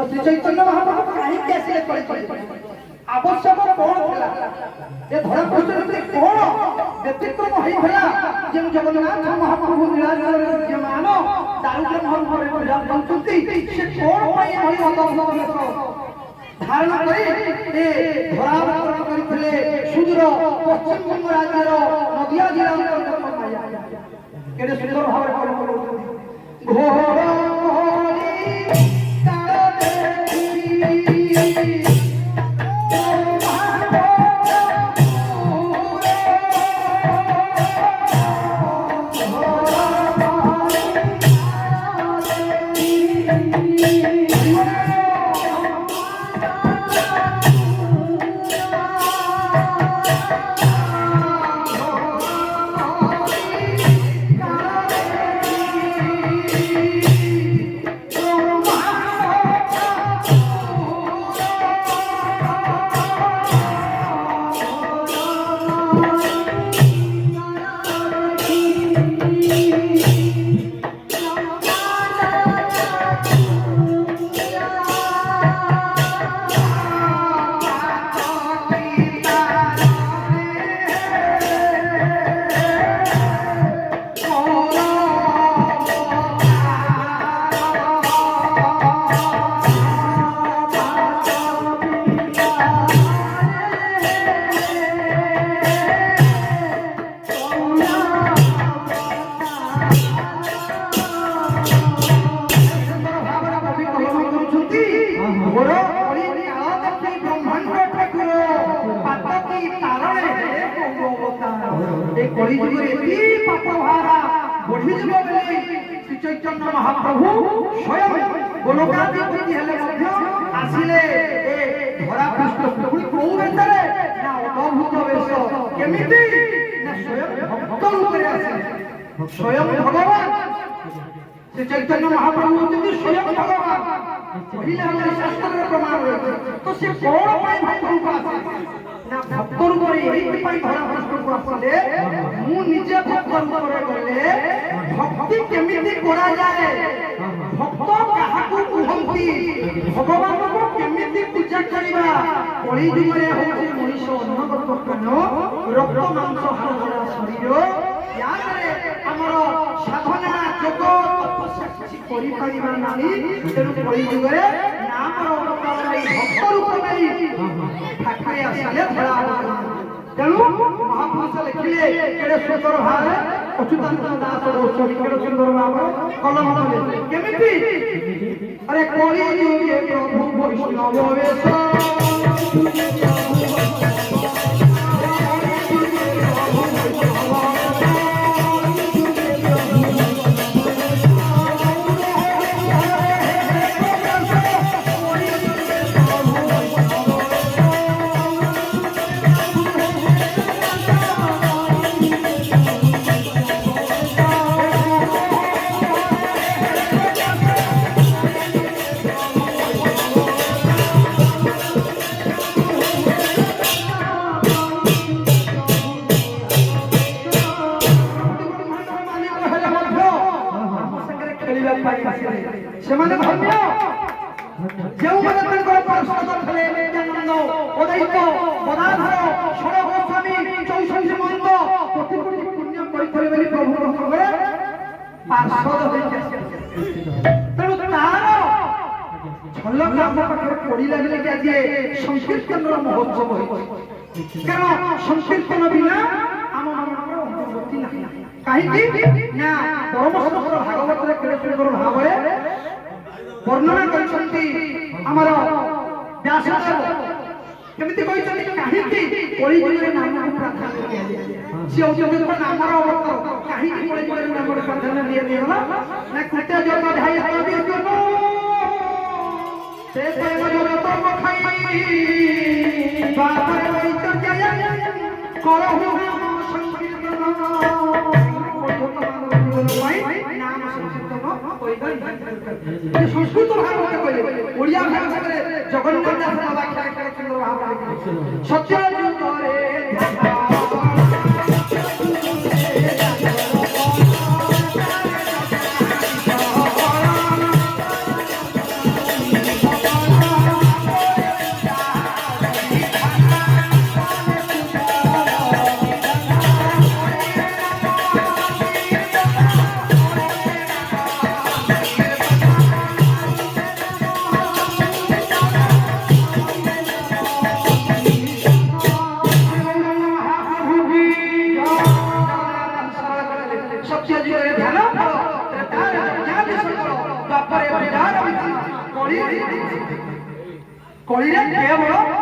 শ্রী চৈতন্য মহাপ্রভু কাহিঁকি আসলে করে আবশ্যক কোন ଥିଲା এ ধরা পৃষ্ঠରେ কোন ব্যতিক্রম হইଥିଲା যে জগন্নাথ মহাপ্রভু লীলাচরণ বিদ্যমান দারুণ মহল করে বলଛନ୍ତି সে কোন ପାଇଁ এই অদম্য বেশ ধারণ করে এ ধরাবর্তন করিଥିଲେ সুদূর পশ্চিমবঙ্গ রাজ্যর নদিয়া জেলা অন্তর্গত মায়া কেড়ে সুন্দর ভাবে ঘোর চৈতন্য মহাপ্রভু স্বয়ং গোলকাধিপতি হেলে মধ্য আসিলে এ ধরা পৃষ্ঠ পুনি কোউ বেশরে না অদ্ভুত বেশ কেমিতি না স্বয়ং ভক্ত রূপে আসিলে স্বয়ং ভগবান শ্রী চৈতন্য মহাপ্রভু হচ্ছেন স্বয়ং ভগবান পহিলা আমাদের শাস্ত্রের প্রমাণ রয়েছে তো সে কোন ପାଇଁ ভক্ত রূপ আসে না ভক্ত রূপে এইপাই ধরা পৃষ্ঠକୁ আসলে মু নিজে ভক্ত রূপে গলে ভক্তি কেমিতি করা যায় ভক্ত কাহাকু কুহন্তি ভগবানଙ୍କୁ কেমিতি পূজা করিবা কলি যুগরে হচ্ছে মনুষ্য অন্নগত প্রাণ রক্ত মাংস হাড় শরীর ইয়ারে আমার সাধনা যোগ তপস্যা কিছু করি পারিবা নাই তেণু কলি যুগরে নামর অবতার নাই ভক্ত রূপ নাই ঠাকুরে আসলে ধরা তেণু মহাপুরুষ লিখিলে কেড়ে সুন্দর ভাবে অচ্যুতানন্দ দাস গোস্বামী কেড়ে সুন্দর ভাবে কলম ধরে কেমিতি আরে কলি যুগে প্রভু বৈষ্ণব বেশ ସେମାନେ ଧନ୍ୟ ଯେଉଁମାନେ ତାଙ୍କର ପାର୍ଶ୍ୱଦ ଥିଲେ ନିତ୍ୟାନନ୍ଦ ଅଦ୍ୱୈତ ଗଦାଧର ଷୋଳ ଗୋସ୍ୱାମୀ 64 ମହନ୍ତ କୋଟି କୋଟି ପୁଣ୍ୟ କରିଥିଲେ ବୋଲି ପ୍ରଭୁଙ୍କ ସଙ୍ଗରେ ପାର୍ଶ୍ୱଦ ହୋଇକି ଆସିଥିଲେ ତେଣୁ ତାର ଝଲକ ଆମ ପାଖରେ ପଡ଼ିଲା ବୋଲି କି ଆଜି ସଂକୀର୍ତ୍ତନର ମହୋତ୍ସବ ହୋଇଛି କାରଣ ସଂକୀର୍ତ୍ତନ ବିନା ଆମ ମାନଙ୍କର ଅନୁଭୂତି ନାହିଁ କାହିଁକି ନା ପରମହଂସ ଭାଗବତରେ କେତେ ସୁନ୍ଦର ଭାବରେ ବର୍ଣ୍ଣନା କରିଛନ୍ତି ଆମର ବ୍ୟାସଦେବ କେମିତି କହିଛନ୍ତି କାହିଁକି କଳିଯୁଗରେ ନାମକୁ ପ୍ରାଧାନ୍ୟ ଦିଆଯାଏ ସେ ହଉଛନ୍ତି ନାମର ଅବତାର କାହିଁକି କଳିଯୁଗରେ ନାମର ପ୍ରାଧାନ୍ୟ ଦିଆଗଲା ନା କୃତ୍ୟ ଯୋଗ ଧାଇ ସେ ପ୍ରେମ ଜଗତ ଖାଇ ବାପରେ ବୈଚର୍ଯ୍ୟ କରହୁ ସଂକୀର୍ତ୍ତନ সংস্কৃত ভাগবত কইলে ওড়িয়া ভাষাতে জগন্নাথ দাস ব্যাখ্যা করে সুন্দর ভাবে সত্য যুগরে କଳିରେ କେ ବଳ